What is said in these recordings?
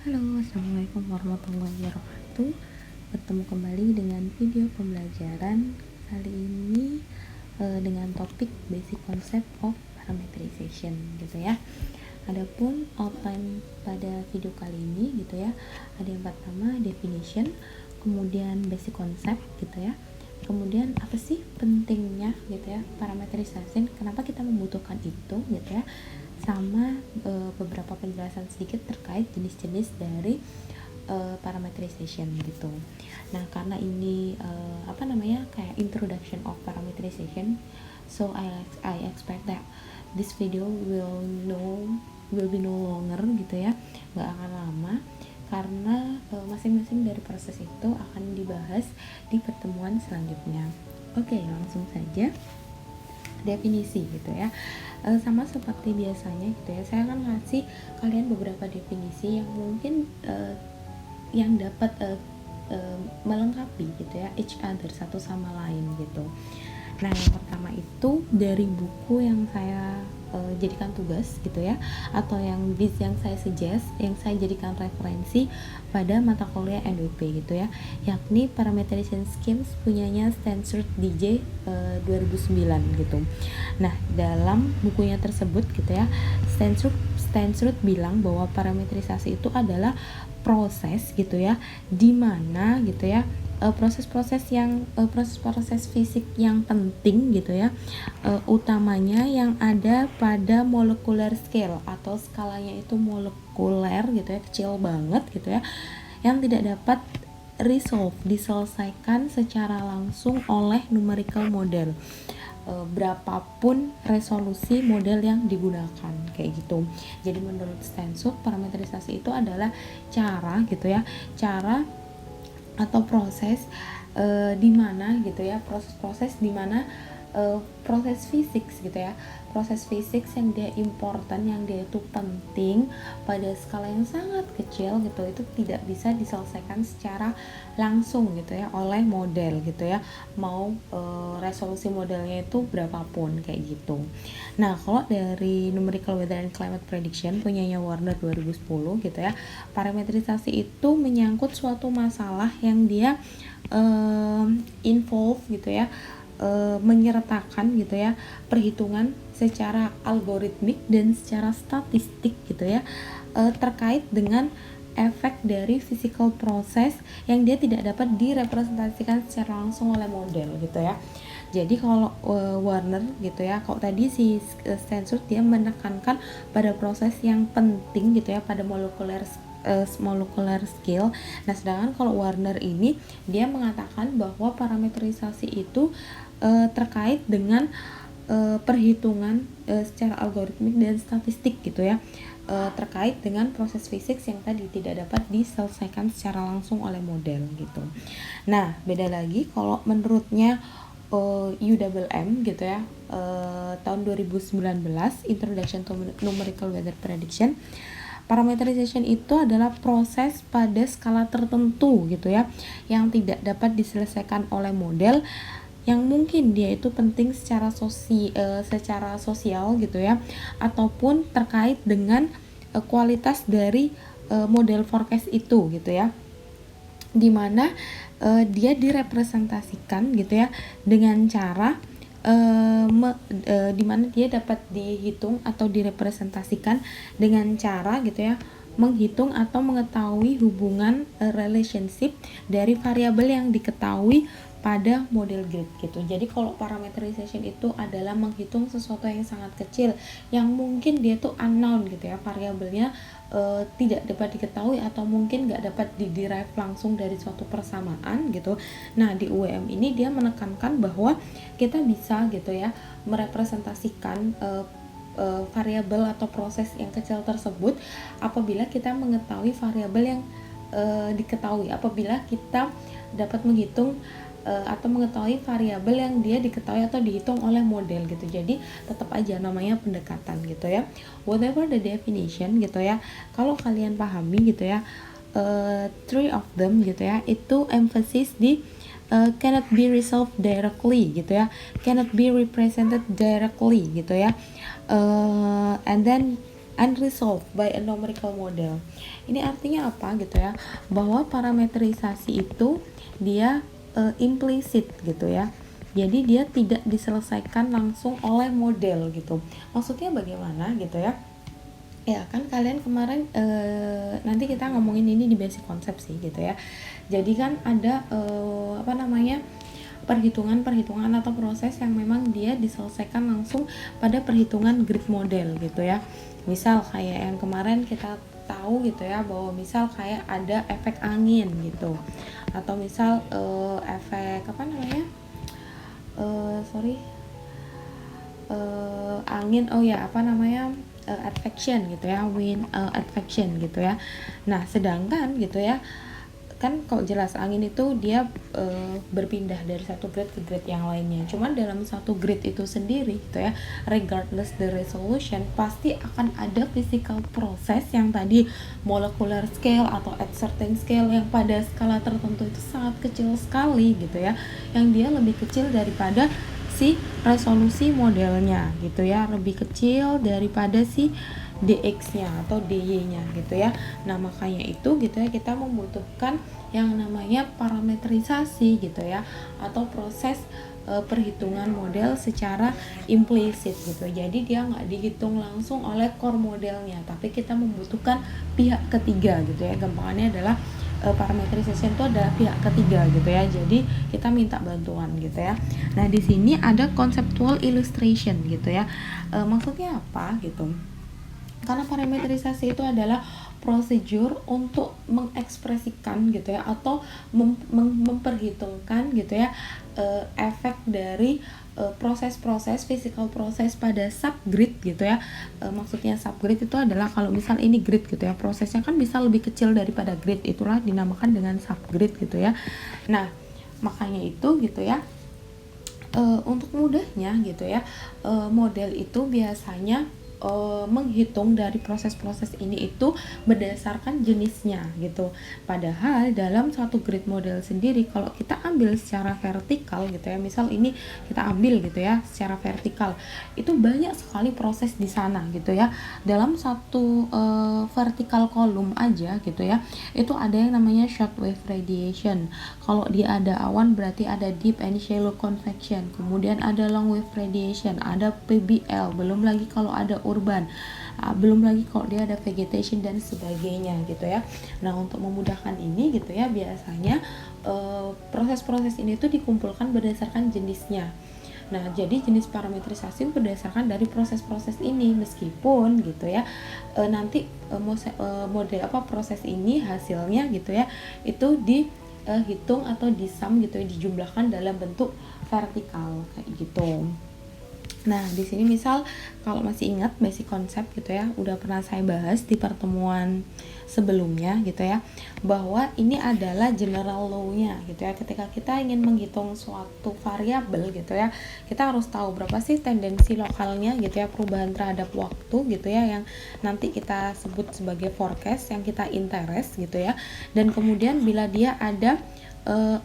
Halo, assalamualaikum warahmatullahi wabarakatuh. Bertemu kembali dengan video pembelajaran kali ini dengan topik basic concept of parameterization gitu ya. Adapun outline pada video kali ini gitu ya, ada yang pertama definition, kemudian basic concept gitu ya. Kemudian apa sih pentingnya gitu ya parameterization, kenapa kita membutuhkan itu gitu ya, sama beberapa penjelasan sedikit terkait jenis-jenis dari parameterization gitu. Nah, karena ini kayak introduction of parameterization, so I expect that this video will be no longer gitu ya, nggak akan lama, karena masing-masing dari proses itu akan dibahas di pertemuan selanjutnya. Oke, langsung saja definisi gitu ya. Sama seperti biasanya gitu ya, saya akan ngasih kalian beberapa definisi yang mungkin yang dapat melengkapi gitu ya each other, satu sama lain gitu. Nah, yang pertama itu dari buku yang saya jadikan tugas gitu ya, atau yang saya suggest, yang saya jadikan referensi pada mata kuliah NWP gitu ya, yakni Parameterization Schemes punyanya Stanford DJ 2009 gitu. Nah, dalam bukunya tersebut gitu ya, Stanford bilang bahwa parametrisasi itu adalah proses gitu ya, dimana gitu ya proses-proses fisik yang penting gitu ya, utamanya yang ada pada molecular scale atau skalanya itu molekuler gitu ya, kecil banget gitu ya, yang tidak dapat diselesaikan secara langsung oleh numerical model, berapapun resolusi model yang digunakan kayak gitu. Jadi menurut Stanford, parameterisasi itu adalah cara gitu ya, cara atau proses di mana gitu ya, proses-proses di mana proses fisik gitu ya, proses fisik yang dia important, yang dia itu penting pada skala yang sangat kecil gitu, itu tidak bisa diselesaikan secara langsung gitu ya oleh model gitu ya, mau resolusi modelnya itu berapapun kayak gitu. Nah, kalau dari Numerical Weather and Climate Prediction punyanya Warner 2010 gitu ya, parametrisasi itu menyangkut suatu masalah yang dia involve gitu ya, menyertakan gitu ya perhitungan secara algoritmik dan secara statistik gitu ya, terkait dengan efek dari physical process yang dia tidak dapat direpresentasikan secara langsung oleh model gitu ya. Jadi kalau Warner gitu ya, kalau tadi si Stanford dia menekankan pada proses yang penting gitu ya, pada molecular scale. Nah, sedangkan kalau Warner ini dia mengatakan bahwa parameterisasi itu terkait dengan perhitungan secara algoritmik dan statistik gitu ya, terkait dengan proses fisik yang tadi tidak dapat diselesaikan secara langsung oleh model gitu. Nah, beda lagi kalau menurutnya UWM gitu ya, tahun 2019, Introduction to Numerical Weather Prediction. Parameterization itu adalah proses pada skala tertentu gitu ya, yang tidak dapat diselesaikan oleh model, yang mungkin dia itu penting secara sosial gitu ya, ataupun terkait dengan kualitas dari model forecast itu gitu ya, dimana dia direpresentasikan gitu ya dengan cara dimana dia dapat dihitung atau direpresentasikan dengan cara gitu ya, menghitung atau mengetahui hubungan relationship dari variabel yang diketahui pada model grid gitu. Jadi kalau parameterization itu adalah menghitung sesuatu yang sangat kecil, yang mungkin dia tuh unknown gitu ya, variabelnya tidak dapat diketahui atau mungkin nggak dapat diderive langsung dari suatu persamaan gitu. Nah, di UWM ini dia menekankan bahwa kita bisa gitu ya merepresentasikan variabel atau proses yang kecil tersebut apabila kita mengetahui variabel yang diketahui, apabila kita dapat menghitung atau mengetahui variabel yang dia diketahui atau dihitung oleh model gitu. Jadi tetap aja namanya pendekatan gitu ya, whatever the definition gitu ya. Kalau kalian pahami gitu ya, three of them gitu ya, itu emphasis di cannot be resolved directly gitu ya, cannot be represented directly gitu ya, and then unresolved by a numerical model. Ini artinya apa gitu ya? Bahwa parametrisasi itu dia implicit gitu ya. Jadi dia tidak diselesaikan langsung oleh model gitu. Maksudnya bagaimana gitu ya? Ya kan kalian kemarin nanti kita ngomongin ini di basic konsep sih gitu ya. Jadi kan ada perhitungan atau proses yang memang dia diselesaikan langsung pada perhitungan grid model gitu ya. Misal kayak yang kemarin kita tahu gitu ya, bahwa misal kayak ada efek angin gitu, atau misal efek angin advection gitu ya, wind advection gitu ya. Nah sedangkan gitu ya, kan kok jelas angin itu dia berpindah dari satu grid ke grid yang lainnya. Cuman dalam satu grid itu sendiri gitu ya, regardless the resolution, pasti akan ada physical process yang tadi molecular scale atau at certain scale yang pada skala tertentu itu sangat kecil sekali gitu ya, yang dia lebih kecil daripada si resolusi modelnya gitu ya, lebih kecil daripada si dx-nya atau dy-nya gitu ya. Nah makanya itu gitu ya, kita membutuhkan yang namanya parametrisasi gitu ya, atau proses perhitungan model secara implisit gitu. Jadi dia nggak dihitung langsung oleh core modelnya, tapi kita membutuhkan pihak ketiga gitu ya. Gampangannya adalah parameterization itu adalah pihak ketiga gitu ya. Jadi kita minta bantuan gitu ya. Nah di sini ada conceptual illustration gitu ya. Maksudnya apa gitu? Karena parameterisasi itu adalah prosedur untuk mengekspresikan gitu ya, atau memperhitungkan gitu ya efek dari proses-proses physical proses pada subgrid gitu ya. Maksudnya subgrid itu adalah kalau misal ini grid gitu ya, prosesnya kan bisa lebih kecil daripada grid, itulah dinamakan dengan subgrid gitu ya. Nah makanya itu gitu ya, untuk mudahnya gitu ya, model itu biasanya menghitung dari proses-proses ini itu berdasarkan jenisnya gitu. Padahal dalam satu grid model sendiri, kalau kita ambil secara vertikal gitu ya, misal ini kita ambil gitu ya secara vertikal, itu banyak sekali proses di sana gitu ya. Dalam satu vertikal kolom aja gitu ya, itu ada yang namanya short wave radiation. Kalau dia ada awan berarti ada deep and shallow convection, kemudian ada long wave radiation, ada PBL, belum lagi kalau ada urban, belum lagi kalau dia ada vegetation dan sebagainya gitu ya. Nah untuk memudahkan ini gitu ya, biasanya proses-proses ini tuh dikumpulkan berdasarkan jenisnya. Nah jadi jenis parametrisasi berdasarkan dari proses-proses ini, meskipun gitu ya nanti model proses ini hasilnya gitu ya itu dihitung atau disum gitu ya, dijumlahkan dalam bentuk vertikal kayak gitu. Nah, di sini misal kalau masih ingat basic konsep gitu ya, udah pernah saya bahas di pertemuan sebelumnya gitu ya, bahwa ini adalah general law-nya gitu ya. Ketika kita ingin menghitung suatu variabel gitu ya, kita harus tahu berapa sih tendensi lokalnya gitu ya, perubahan terhadap waktu gitu ya, yang nanti kita sebut sebagai forecast, yang kita interest gitu ya. Dan kemudian bila dia ada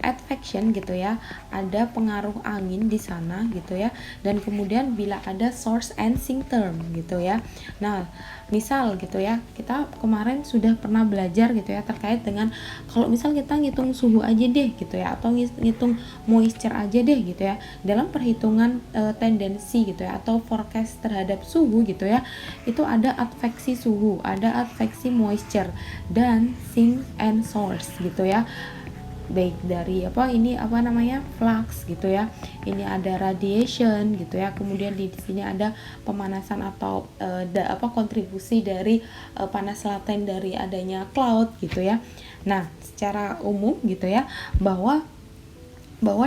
advection gitu ya, ada pengaruh angin di sana gitu ya, dan kemudian bila ada source and sink term gitu ya. Nah misal gitu ya, kita kemarin sudah pernah belajar gitu ya terkait dengan kalau misal kita ngitung suhu aja deh gitu ya, atau ngitung moisture aja deh gitu ya, dalam perhitungan tendensi gitu ya, atau forecast terhadap suhu gitu ya, itu ada adveksi suhu, ada adveksi moisture, dan sink and source gitu ya, baik dari flux gitu ya, ini ada radiation gitu ya, kemudian di sini ada pemanasan atau kontribusi dari panas laten dari adanya cloud gitu ya. Nah secara umum gitu ya, bahwa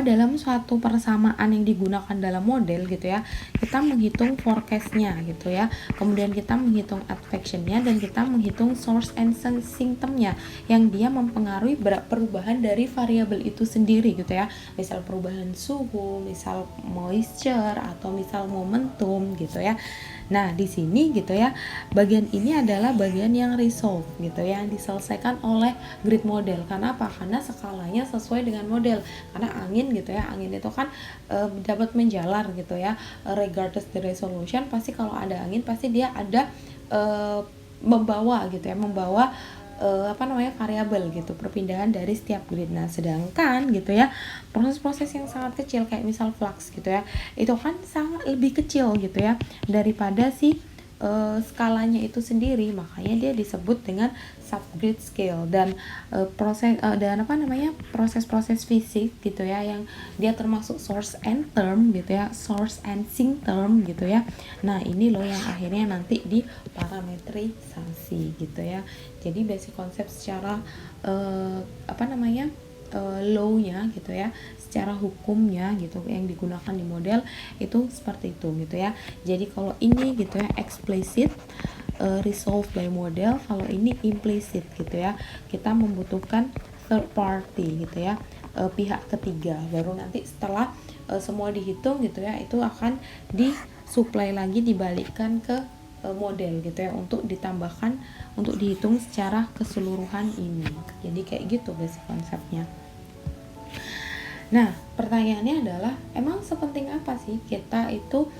dalam suatu persamaan yang digunakan dalam model gitu ya, kita menghitung forecastnya gitu ya, kemudian kita menghitung advectionnya, dan kita menghitung source and sink termnya yang dia mempengaruhi perubahan dari variabel itu sendiri gitu ya, misal perubahan suhu, misal moisture, atau misal momentum gitu ya. Nah di sini gitu ya, bagian ini adalah bagian yang resolve gitu ya, yang diselesaikan oleh grid model. Karena apa? Karena skalanya sesuai dengan model. Karena angin gitu ya, angin itu kan dapat menjalar gitu ya, regardless the resolution, pasti kalau ada angin pasti dia ada membawa gitu ya, variabel gitu, perpindahan dari setiap grid. Nah, sedangkan gitu ya, proses-proses yang sangat kecil kayak misal flux gitu ya, itu kan sangat lebih kecil gitu ya daripada si skalanya itu sendiri, makanya dia disebut dengan subgrid scale. Dan proses-proses fisik gitu ya yang dia termasuk source and term gitu ya, source and sink term gitu ya. Nah, ini loh yang akhirnya nanti diparametrisasi gitu ya. Jadi basic konsep secara law-nya gitu ya, secara hukumnya gitu yang digunakan di model itu seperti itu gitu ya. Jadi kalau ini gitu ya explicit resolved by model, kalau ini implicit gitu ya, kita membutuhkan third party gitu ya, pihak ketiga. Baru nanti setelah semua dihitung gitu ya, itu akan disuplai lagi, dibalikkan ke model gitu ya, untuk ditambahkan, untuk dihitung secara keseluruhan ini. Jadi kayak gitu basic konsepnya. Nah, pertanyaannya adalah emang sepenting apa sih kita itu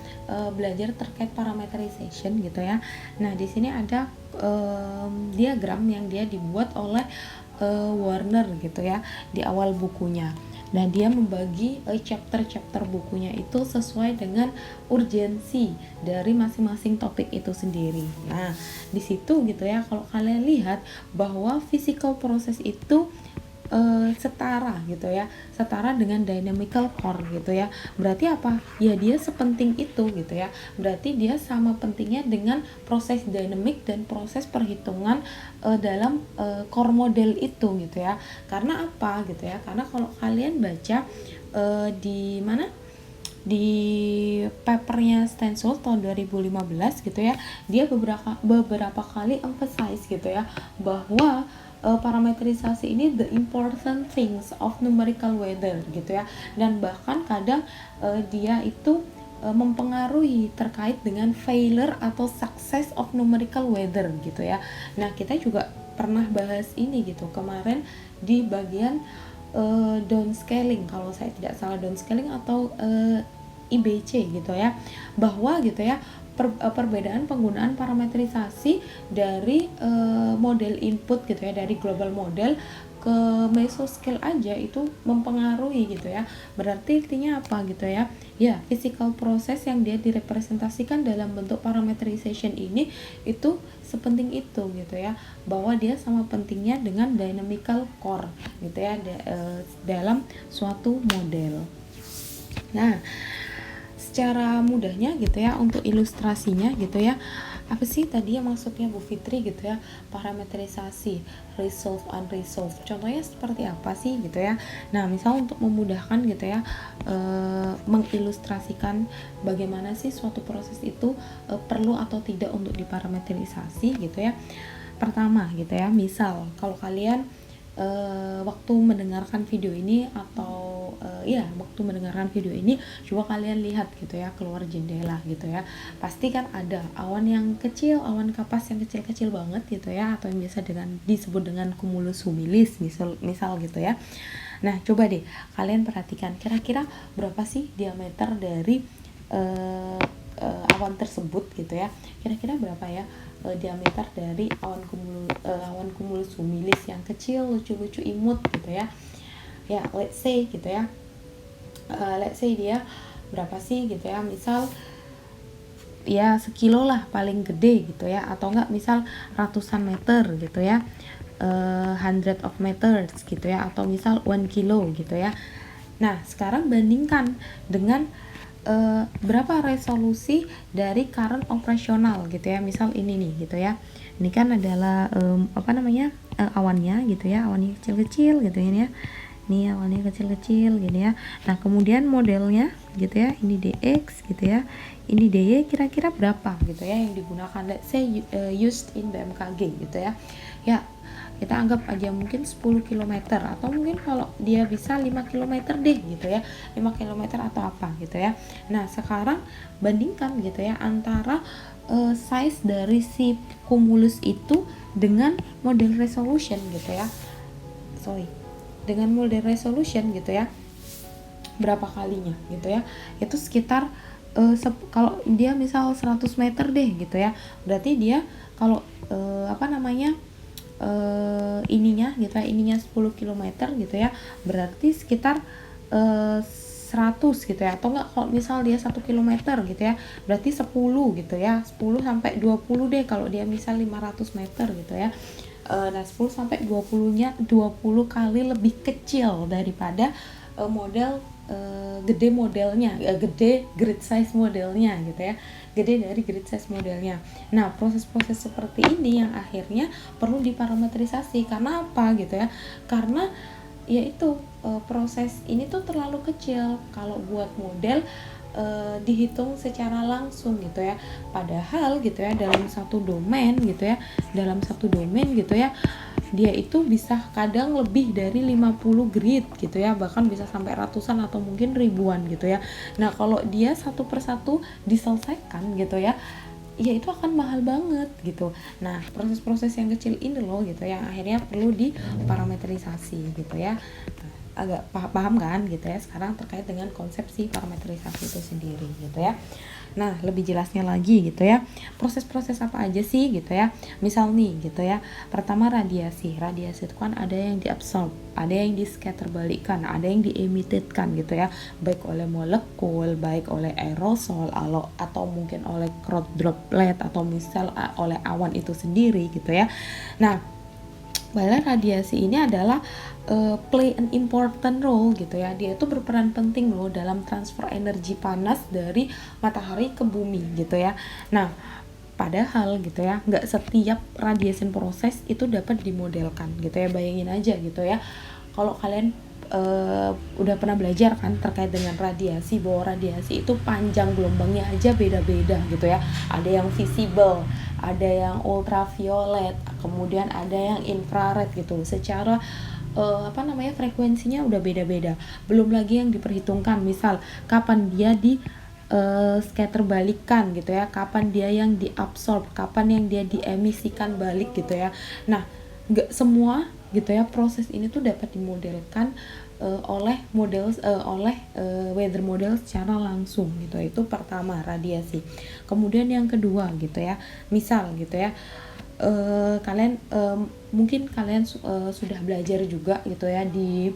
belajar terkait parameterization gitu ya. Nah, di sini ada diagram yang dia dibuat oleh Warner gitu ya di awal bukunya. Nah, dia membagi chapter-chapter bukunya itu sesuai dengan urgensi dari masing-masing topik itu sendiri. Nah, di situ gitu ya, kalau kalian lihat bahwa physical process itu setara gitu ya, setara dengan dynamical core gitu ya. Berarti apa? Ya dia sepenting itu gitu ya. Berarti dia sama pentingnya dengan proses dynamic dan proses perhitungan dalam core model itu gitu ya. Karena apa gitu ya? Karena kalau kalian baca di mana? Di papernya Stenzel tahun 2015 gitu ya, dia beberapa kali emphasize gitu ya bahwa parametrisasi ini the important things of numerical weather gitu ya, dan bahkan kadang dia itu mempengaruhi terkait dengan failure atau success of numerical weather gitu ya. Nah, kita juga pernah bahas ini gitu kemarin di bagian downscaling, kalau saya tidak salah downscaling atau IBC gitu ya, bahwa gitu ya perbedaan penggunaan parametrisasi dari model input gitu ya, dari global model ke mesoscale aja itu mempengaruhi gitu ya. Berarti artinya apa gitu ya? Ya, physical process yang dia direpresentasikan dalam bentuk parameterization ini itu sepenting itu gitu ya, bahwa dia sama pentingnya dengan dynamical core gitu ya dalam suatu model. Nah, secara mudahnya gitu ya, untuk ilustrasinya gitu ya, apa sih tadi yang maksudnya Bu Fitri gitu ya, parameterisasi, resolve, unresolved, contohnya seperti apa sih gitu ya. Nah, misal untuk memudahkan gitu ya, mengilustrasikan bagaimana sih suatu proses itu perlu atau tidak untuk diparameterisasi gitu ya. Pertama gitu ya, misal kalau kalian waktu mendengarkan video ini atau waktu mendengarkan video ini coba kalian lihat gitu ya, keluar jendela gitu ya, pasti kan ada awan yang kecil, awan kapas yang kecil-kecil banget gitu ya, atau yang biasa disebut dengan cumulus humilis misal gitu ya. Nah, coba deh kalian perhatikan kira-kira berapa sih diameter dari awan tersebut gitu ya, kira-kira berapa ya diameter dari awan cumulus humilis yang kecil, lucu-lucu, imut gitu ya. Ya, let's say gitu ya, let's say dia berapa sih gitu ya, misal ya sekilo lah paling gede gitu ya, atau enggak misal ratusan meter gitu ya, hundred of meters gitu ya, atau misal 1 kilo gitu ya. Nah, sekarang bandingkan dengan berapa resolusi dari current operasional gitu ya, misal ini nih gitu ya, ini kan adalah awannya gitu ya, awannya kecil-kecil gitu ya, ini awannya kecil-kecil gitu ya. Nah, kemudian modelnya gitu ya, ini dx gitu ya, ini dy, kira-kira berapa gitu ya yang digunakan, let's say used in BMKG gitu ya. Ya, kita anggap aja mungkin 10 km, atau mungkin kalau dia bisa 5 km deh gitu ya, 5 km atau apa gitu ya. Nah, sekarang bandingkan gitu ya antara size dari si cumulus itu dengan model resolution gitu ya, dengan model resolution gitu ya, berapa kalinya gitu ya, itu sekitar kalau dia misal 100 meter deh gitu ya, berarti dia kalau ininya gitu ya, ininya 10 kilometer gitu ya, berarti sekitar 100 gitu ya, atau enggak kalau misal dia 1 kilometer gitu ya, berarti 10 gitu ya, 10 sampai 20 deh kalau dia misal 500 meter gitu ya. Nah 10 sampai 20-nya 20 kali lebih kecil daripada model gede modelnya, gede grid size modelnya gitu ya, gede dari grid size modelnya. Nah proses-proses seperti ini yang akhirnya perlu diparametrisasi. Karena apa gitu ya, karena yaitu proses ini tuh terlalu kecil kalau buat model dihitung secara langsung gitu ya. Padahal gitu ya, dalam satu domain gitu ya, dia itu bisa kadang lebih dari 50 grid gitu ya, bahkan bisa sampai ratusan atau mungkin ribuan gitu ya. Nah kalau dia satu persatu diselesaikan gitu ya, ya itu akan mahal banget gitu. Nah proses-proses yang kecil ini loh gitu yang akhirnya perlu diparametrisasi gitu ya. Agak paham kan gitu ya sekarang terkait dengan konsepsi parametrisasi itu sendiri gitu ya. Nah lebih jelasnya lagi gitu ya, proses-proses apa aja sih gitu ya. Misal nih gitu ya, pertama radiasi itu kan ada yang diabsorb, ada yang di scatter balikkan, ada yang diemitedkan gitu ya, baik oleh molekul, baik oleh aerosol atau mungkin oleh crowd droplet atau misal oleh awan itu sendiri gitu ya. Nah padahal radiasi ini adalah play an important role gitu ya, dia itu berperan penting loh dalam transfer energi panas dari matahari ke bumi gitu ya. Nah padahal gitu ya, nggak setiap radiation proses itu dapat dimodelkan gitu ya. Bayangin aja gitu ya, kalau kalian udah pernah belajar kan terkait dengan radiasi, bahwa radiasi itu panjang gelombangnya aja beda-beda gitu ya. Ada yang visible, ada yang ultraviolet, kemudian ada yang infrared gitu. Secara frekuensinya udah beda-beda. Belum lagi yang diperhitungkan, misal kapan dia di scatter balikan gitu ya, kapan dia yang diabsorb, kapan yang dia diemisikan balik gitu ya. Nah nggak semua gitu ya proses ini tuh dapat dimodelkan oleh weather model secara langsung gitu. Itu pertama, radiasi. Kemudian yang kedua gitu ya, misal gitu ya, mungkin kalian sudah belajar juga gitu ya di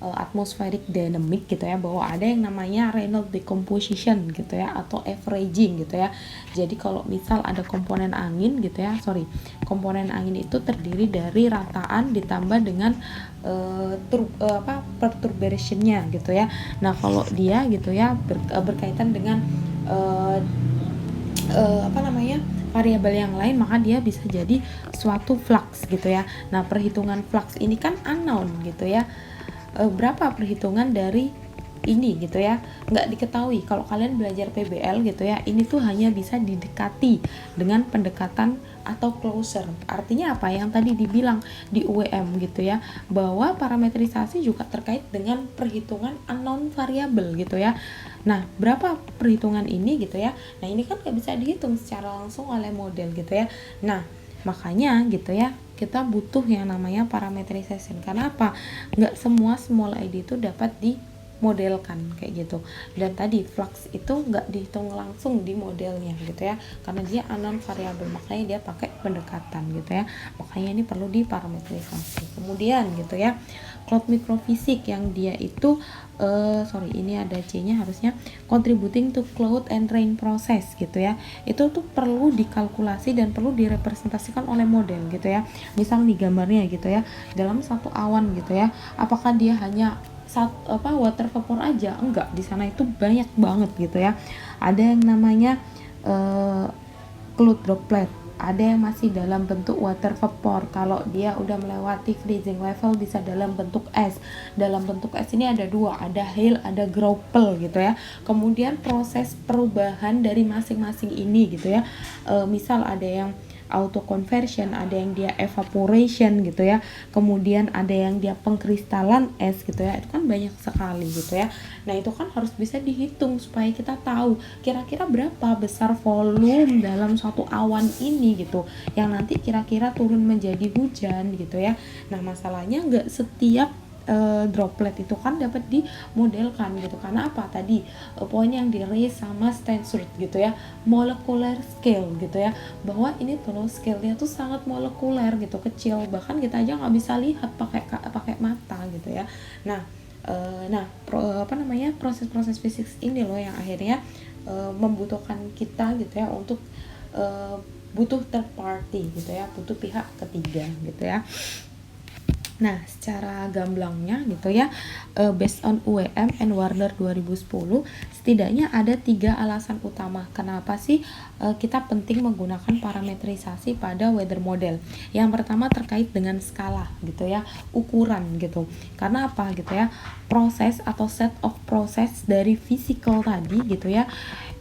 atmospheric dynamic gitu ya, bahwa ada yang namanya Reynolds decomposition gitu ya, atau averaging gitu ya. Jadi kalau misal ada komponen angin gitu ya, komponen angin itu terdiri dari rataan ditambah dengan perturbationnya gitu ya. Nah kalau dia gitu ya berkaitan dengan variabel yang lain, maka dia bisa jadi suatu flux gitu ya. Nah perhitungan flux ini kan unknown gitu ya, berapa perhitungan dari ini gitu ya, nggak diketahui. Kalau kalian belajar PBL gitu ya, ini tuh hanya bisa didekati dengan pendekatan atau closer. Artinya apa yang tadi dibilang di UWM gitu ya, bahwa parametrisasi juga terkait dengan perhitungan unknown variable gitu ya. Nah berapa perhitungan ini gitu ya, nah ini kan nggak bisa dihitung secara langsung oleh model gitu ya. Nah makanya gitu ya, kita butuh yang namanya parameterization. Karena apa? Nggak semua small ID itu dapat dimodelkan kayak gitu. Dan tadi flux itu nggak dihitung langsung di modelnya gitu ya, karena dia unknown variable, makanya dia pakai pendekatan gitu ya. Makanya ini perlu diparametrisasi. Kemudian gitu ya, cloud microphysics yang dia itu ini ada C-nya harusnya, contributing to cloud and rain process gitu ya. Itu tuh perlu dikalkulasi dan perlu direpresentasikan oleh model gitu ya. Misal nih gambarnya gitu ya, dalam satu awan gitu ya, apakah dia hanya water vapor aja? Enggak, di sana itu banyak banget gitu ya. Ada yang namanya cloud droplet, ada yang masih dalam bentuk water vapor. Kalau dia udah melewati freezing level bisa dalam bentuk es. Dalam bentuk es ini ada dua, ada hail, ada graupel gitu ya. Kemudian proses perubahan dari masing-masing ini gitu ya, misal ada yang auto conversion, ada yang dia evaporation gitu ya, kemudian ada yang dia pengkristalan es gitu ya. Itu kan banyak sekali gitu ya. Nah itu kan harus bisa dihitung supaya kita tahu kira-kira berapa besar volume dalam suatu awan ini gitu, yang nanti kira-kira turun menjadi hujan gitu ya. Nah masalahnya nggak setiap droplet itu kan dapat dimodelkan gitu. Karena apa tadi poin yang di raise sama Stensrud gitu ya, molecular scale gitu ya, bahwa ini tuh scale-nya tuh sangat molekuler gitu, kecil, bahkan kita aja nggak bisa lihat pakai mata gitu ya. Proses-proses fisik ini loh yang akhirnya membutuhkan kita gitu ya untuk butuh third party gitu ya, butuh pihak ketiga gitu ya. Nah, secara gamblangnya gitu ya, based on UEM and Warner 2010, setidaknya ada 3 alasan utama kenapa sih kita penting menggunakan parametrisasi pada weather model. Yang pertama terkait dengan skala gitu ya, ukuran gitu. Karena apa gitu ya, proses atau set of process dari physical tadi gitu ya,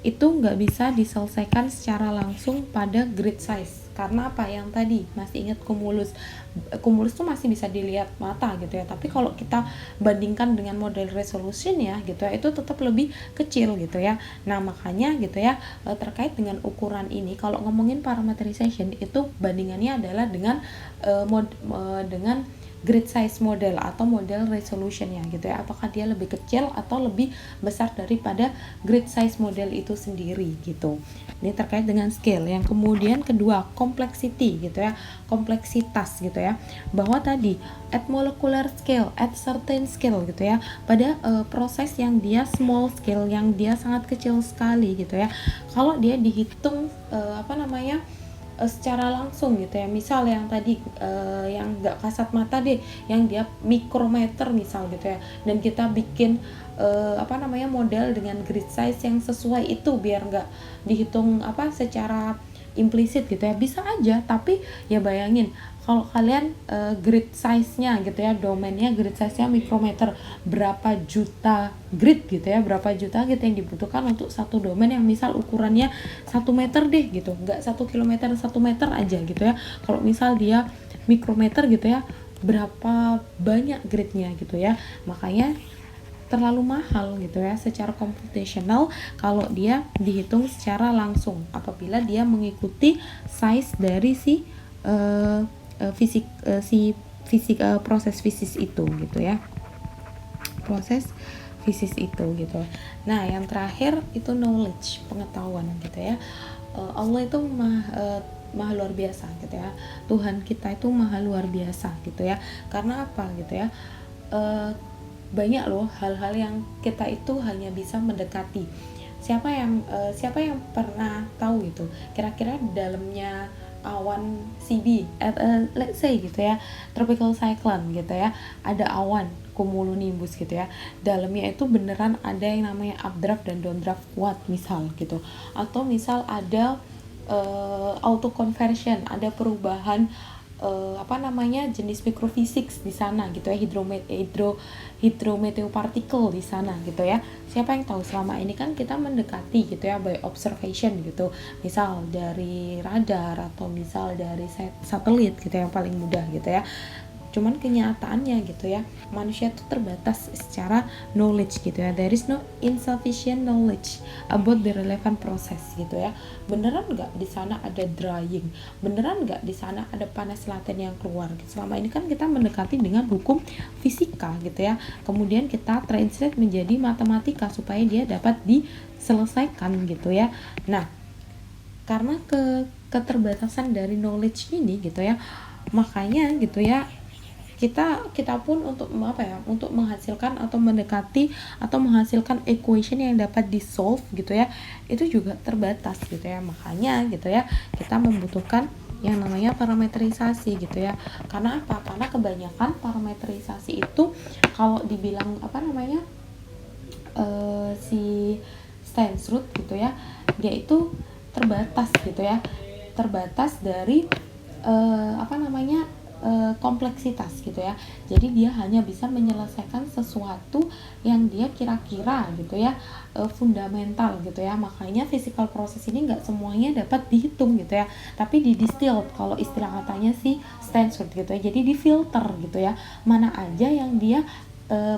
itu nggak bisa diselesaikan secara langsung pada grid size. Karena apa, yang tadi masih ingat kumulus tuh masih bisa dilihat mata gitu ya, tapi kalau kita bandingkan dengan model resolution ya gitu ya, itu tetap lebih kecil gitu ya. Nah makanya gitu ya, terkait dengan ukuran ini, kalau ngomongin parameterization itu bandingannya adalah dengan dengan grid size model atau model resolutionnya gitu ya, apakah dia lebih kecil atau lebih besar daripada grid size model itu sendiri gitu. Ini terkait dengan scale. Yang kemudian kedua, complexity gitu ya, kompleksitas gitu ya, bahwa tadi at molecular scale, at certain scale gitu ya, pada proses yang dia small scale, yang dia sangat kecil sekali gitu ya, kalau dia dihitung secara langsung gitu ya, misal yang tadi yang nggak kasat mata deh, yang dia mikrometer misal gitu ya, dan kita bikin model dengan grid size yang sesuai itu biar nggak dihitung secara implisit gitu ya, bisa aja. Tapi ya bayangin kalau kalian grid size-nya gitu ya, domainnya grid size-nya mikrometer, berapa juta grid gitu ya, berapa juta grid yang dibutuhkan untuk satu domain yang misal ukurannya 1 meter deh gitu, nggak 1 kilometer, 1 meter aja gitu ya. Kalau misal dia mikrometer gitu ya, berapa banyak gridnya gitu ya. Makanya terlalu mahal gitu ya secara computational kalau dia dihitung secara langsung apabila dia mengikuti size dari proses fisik itu gitu ya, proses fisik itu gitu. Nah yang terakhir itu knowledge, pengetahuan gitu ya. Allah itu maha luar biasa gitu ya, Tuhan kita itu maha luar biasa gitu ya. Karena apa gitu ya, banyak loh hal-hal yang kita itu hanya bisa mendekati. Siapa yang pernah tahu gitu kira-kira dalamnya awan CB, let's say gitu ya, tropical cyclone gitu ya, ada awan cumulonimbus gitu ya, dalamnya itu beneran ada yang namanya updraft dan downdraft kuat misal gitu, atau misal ada auto conversion, ada perubahan jenis microfisik di sana gitu ya, hydrometeo particle di sana gitu ya. Siapa yang tahu, selama ini kan kita mendekati gitu ya by observation gitu, misal dari radar atau misal dari satelit gitu yang paling mudah gitu ya. Cuman kenyataannya gitu ya, manusia itu terbatas secara knowledge gitu ya. There is no insufficient knowledge about the relevant process gitu ya. Beneran nggak di sana ada drying? Beneran nggak di sana ada panas laten yang keluar? Selama ini kan kita mendekati dengan hukum fisika gitu ya. Kemudian kita translate menjadi matematika supaya dia dapat diselesaikan gitu ya. Nah, karena keterbatasan dari knowledge ini gitu ya, makanya gitu ya, kita pun untuk menghasilkan atau mendekati atau menghasilkan equation yang dapat di solve gitu ya, itu juga terbatas gitu ya. Makanya gitu ya, kita membutuhkan yang namanya parametrisasi gitu ya. Karena apa? Karena kebanyakan parametrisasi itu kalau dibilang si Stensrud gitu ya, dia itu terbatas gitu ya, terbatas dari kompleksitas gitu ya. Jadi dia hanya bisa menyelesaikan sesuatu yang dia kira-kira gitu ya, fundamental gitu ya. Makanya physical process ini nggak semuanya dapat dihitung gitu ya, tapi didistilled kalau istilah katanya si Stensrud gitu ya. Jadi difilter gitu ya, mana aja yang dia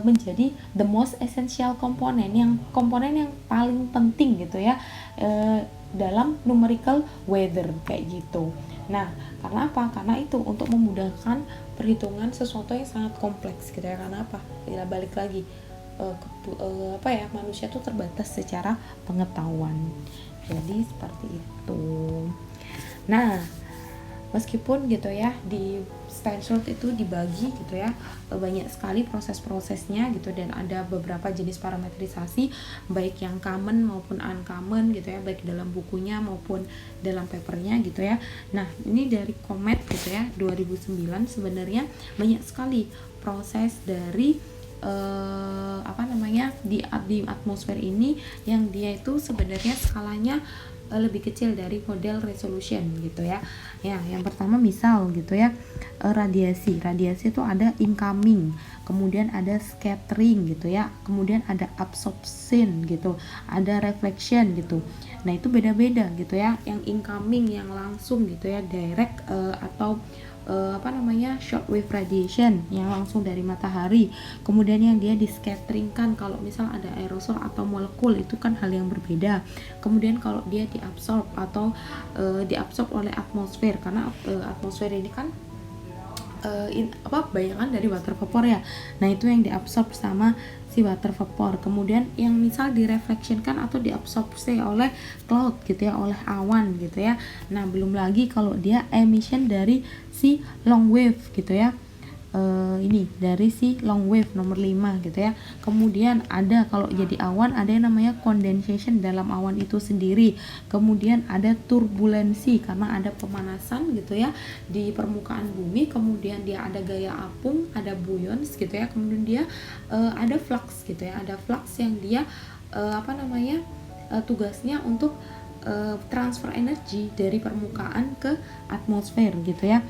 menjadi the most essential komponen yang paling penting gitu ya, dalam numerical weather kayak gitu. Nah, karena apa? Karena itu untuk memudahkan perhitungan sesuatu yang sangat kompleks gitu ya. Karena apa? Ya balik lagi manusia tuh terbatas secara pengetahuan. Jadi seperti itu. Nah, meskipun gitu ya di Stanford itu dibagi gitu ya banyak sekali proses-prosesnya gitu, dan ada beberapa jenis parametrisasi baik yang common maupun uncommon gitu ya, baik dalam bukunya maupun dalam papernya gitu ya. Nah, ini dari Comet gitu ya 2009 sebenarnya banyak sekali proses dari di atmosfer ini yang dia itu sebenarnya skalanya lebih kecil dari model resolution gitu ya. Ya, yang pertama misal gitu ya, radiasi itu ada incoming, kemudian ada scattering gitu ya, kemudian ada absorption gitu, ada reflection gitu. Nah, itu beda-beda gitu ya. Yang incoming yang langsung gitu ya, direct atau shortwave radiation yang langsung dari matahari. Kemudian yang dia discatteringkan kalau misal ada aerosol atau molekul, itu kan hal yang berbeda. Kemudian kalau dia diabsorb atau diabsorb oleh atmosfer, karena atmosfer ini kan bayangan dari water vapor ya. Nah, itu yang diabsorb sama si water vapor. Kemudian yang misal direflectionkan atau diabsorpsi oleh cloud gitu ya, oleh awan gitu ya. Nah, belum lagi kalau dia emission dari si long wave gitu ya. Ini dari si long wave nomor 5 gitu ya. Kemudian ada kalau jadi awan ada yang namanya condensation dalam awan itu sendiri. Kemudian ada turbulensi karena ada pemanasan gitu ya di permukaan bumi. Kemudian dia ada gaya apung, ada buoyance gitu ya. Kemudian dia ada flux gitu ya. Ada flux yang dia tugasnya untuk transfer energi dari permukaan ke atmosfer gitu ya.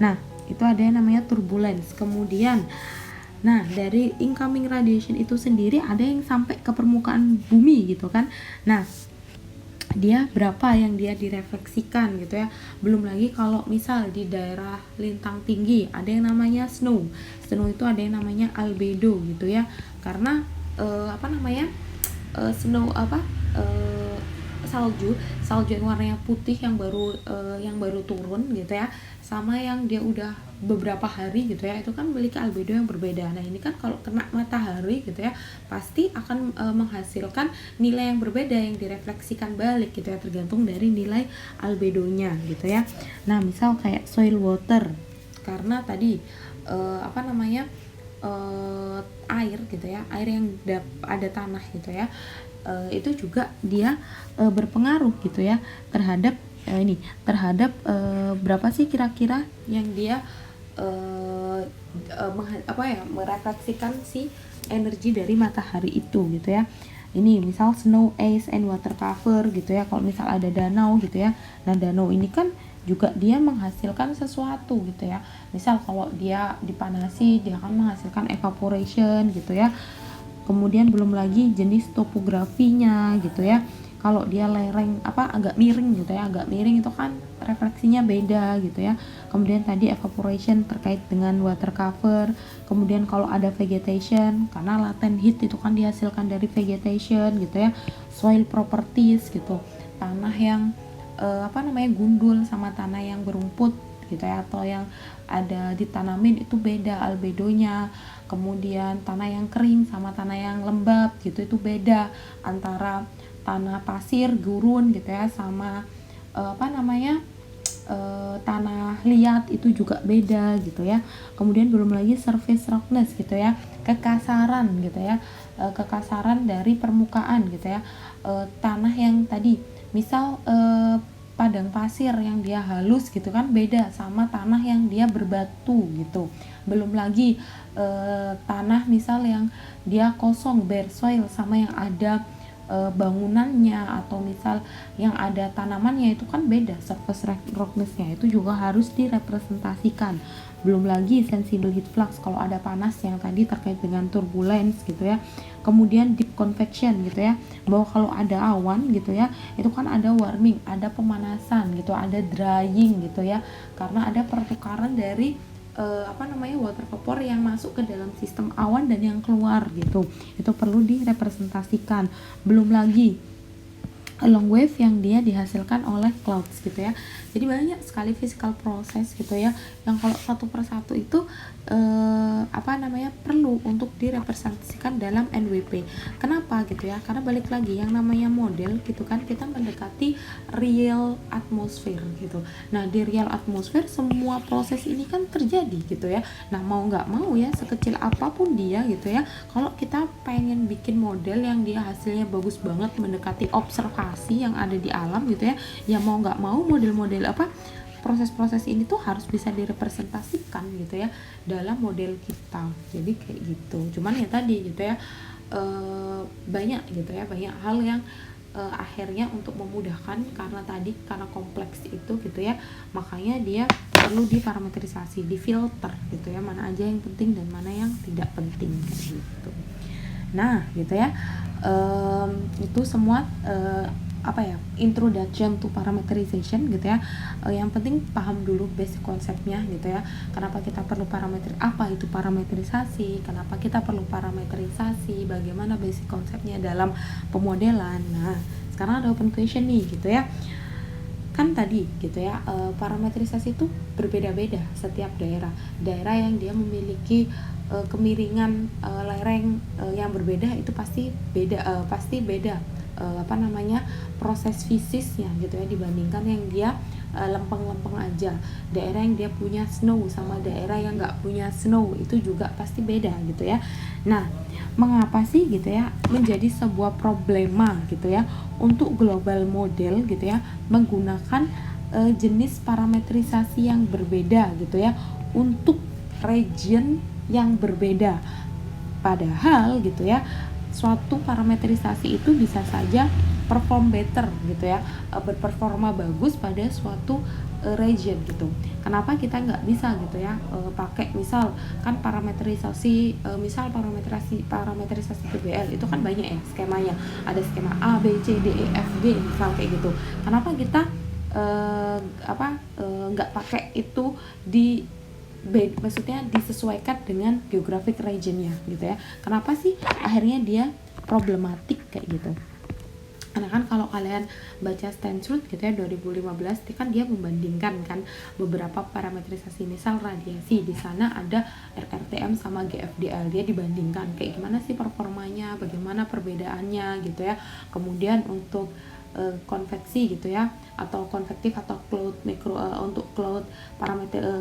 Nah, itu ada yang namanya turbulence. Kemudian dari incoming radiation itu sendiri ada yang sampai ke permukaan bumi gitu kan. Nah, dia berapa yang dia direfleksikan gitu ya. Belum lagi kalau misal di daerah lintang tinggi ada yang namanya snow itu ada yang namanya albedo gitu ya. Karena salju yang warnanya putih yang baru turun gitu ya, sama yang dia udah beberapa hari gitu ya, itu kan memiliki albedo yang berbeda. Nah, ini kan kalau kena matahari gitu ya pasti akan menghasilkan nilai yang berbeda yang direfleksikan balik gitu ya, tergantung dari nilai albedonya gitu ya. Nah, misal kayak soil water, karena tadi air gitu ya, air yang ada tanah gitu ya, itu juga dia berpengaruh gitu ya terhadap berapa sih kira-kira yang dia merefleksikan si energi dari matahari itu gitu ya. Ini misal snow, ice, and water cover gitu ya. Kalau misal ada danau gitu ya, nah danau ini kan juga dia menghasilkan sesuatu gitu ya. Misal kalau dia dipanasi, dia akan menghasilkan evaporation gitu ya. Kemudian belum lagi jenis topografinya gitu ya. Kalau dia lereng agak miring gitu ya, agak miring itu kan refleksinya beda gitu ya. Kemudian tadi evaporation terkait dengan water cover. Kemudian kalau ada vegetation, karena latent heat itu kan dihasilkan dari vegetation gitu ya. Soil properties gitu, tanah yang gundul sama tanah yang berumput gitu ya, atau yang ada ditanamin itu beda albedonya. Kemudian tanah yang kering sama tanah yang lembab gitu itu beda, antara tanah pasir gurun gitu ya sama tanah liat itu juga beda gitu ya. Kemudian belum lagi surface roughness gitu ya, kekasaran gitu ya, kekasaran dari permukaan gitu ya. Tanah yang tadi misal padang pasir yang dia halus gitu kan beda sama tanah yang dia berbatu gitu. Belum lagi tanah misal yang dia kosong bare soil sama yang ada bangunannya atau misal yang ada tanamannya itu kan beda, surface roughness-nya itu juga harus direpresentasikan. Belum lagi sensible heat flux kalau ada panas yang tadi terkait dengan turbulence gitu ya. Kemudian deep convection gitu ya, bahwa kalau ada awan gitu ya itu kan ada warming, ada pemanasan gitu, ada drying gitu ya, karena ada pertukaran dari water vapor yang masuk ke dalam sistem awan dan yang keluar gitu. Itu perlu direpresentasikan. Belum lagi long wave yang dia dihasilkan oleh clouds gitu ya. Jadi banyak sekali physical process gitu ya, yang kalau satu persatu itu perlu untuk direpresentasikan dalam NWP. Kenapa gitu ya? Karena balik lagi yang namanya model gitu kan, kita mendekati real atmosphere gitu. Nah di real atmosphere semua proses ini kan terjadi gitu ya. Nah mau nggak mau ya, sekecil apapun dia gitu ya, kalau kita pengen bikin model yang dia hasilnya bagus banget mendekati observasi yang ada di alam gitu ya, ya mau nggak mau model-model proses-proses ini tuh harus bisa direpresentasikan gitu ya dalam model kita. Jadi kayak gitu. Cuman ya tadi gitu ya, banyak gitu ya, banyak hal yang akhirnya untuk memudahkan karena kompleks itu gitu ya, makanya dia perlu diparametrisasi, difilter gitu ya, mana aja yang penting dan mana yang tidak penting kayak gitu. Nah gitu ya, itu semua introduction to parameterization gitu ya. Yang penting paham dulu basic konsepnya gitu ya, kenapa kita perlu apa itu parametrisasi, kenapa kita perlu parametrisasi, bagaimana basic konsepnya dalam pemodelan. Nah sekarang ada open question nih gitu ya, kan tadi gitu ya, parametrisasi itu berbeda-beda setiap daerah yang dia memiliki kemiringan lereng yang berbeda, itu pasti beda proses fisiknya gitu ya, dibandingkan yang dia lempeng-lempeng aja. Daerah yang dia punya snow sama daerah yang nggak punya snow itu juga pasti beda gitu ya. Nah mengapa sih gitu ya menjadi sebuah problema gitu ya untuk global model gitu ya menggunakan jenis parametrisasi yang berbeda gitu ya untuk region yang berbeda, padahal gitu ya suatu parametrisasi itu bisa saja perform better gitu ya, berperforma bagus pada suatu region gitu. Kenapa kita nggak bisa gitu ya pakai misal kan parametrisasi parametrisasi PBL itu kan banyak ya skemanya, ada skema A, B, C, D, E, F, G misal kayak gitu. Kenapa kita nggak pakai itu maksudnya disesuaikan dengan geographic regionnya gitu ya? Kenapa sih akhirnya dia problematik kayak gitu? Karena kan kalau kalian baca Stanford gitu ya 2015 kan dia membandingkan kan beberapa parametrisasi, misal radiasi, di sana ada RRTM sama GFDL, dia dibandingkan kayak gimana sih performanya, bagaimana perbedaannya gitu ya. Kemudian untuk konveksi gitu ya, atau konvektif atau cloud mikro, untuk cloud parameter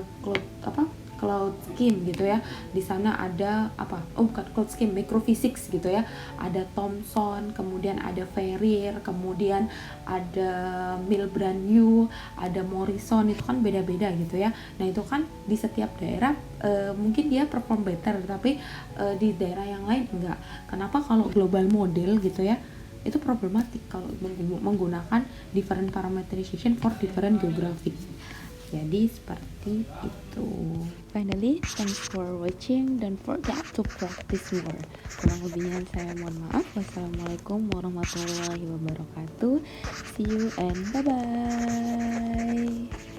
cloud scheme gitu ya, di sana ada bukan cloud scheme, microphysics gitu ya, ada Thomson, kemudian ada Ferrier, kemudian ada Milbrandt, ada Morrison, itu kan beda-beda gitu ya. Nah itu kan di setiap daerah mungkin dia perform better, tapi di daerah yang lain enggak. Kenapa kalau global model gitu ya itu problematik kalau menggunakan different parameterization for different geographic. Jadi seperti itu. Finally, thanks for watching. Don't forget to practice more. Kurang lebihnya saya mohon maaf. Wassalamualaikum warahmatullahi wabarakatuh. See you and bye bye.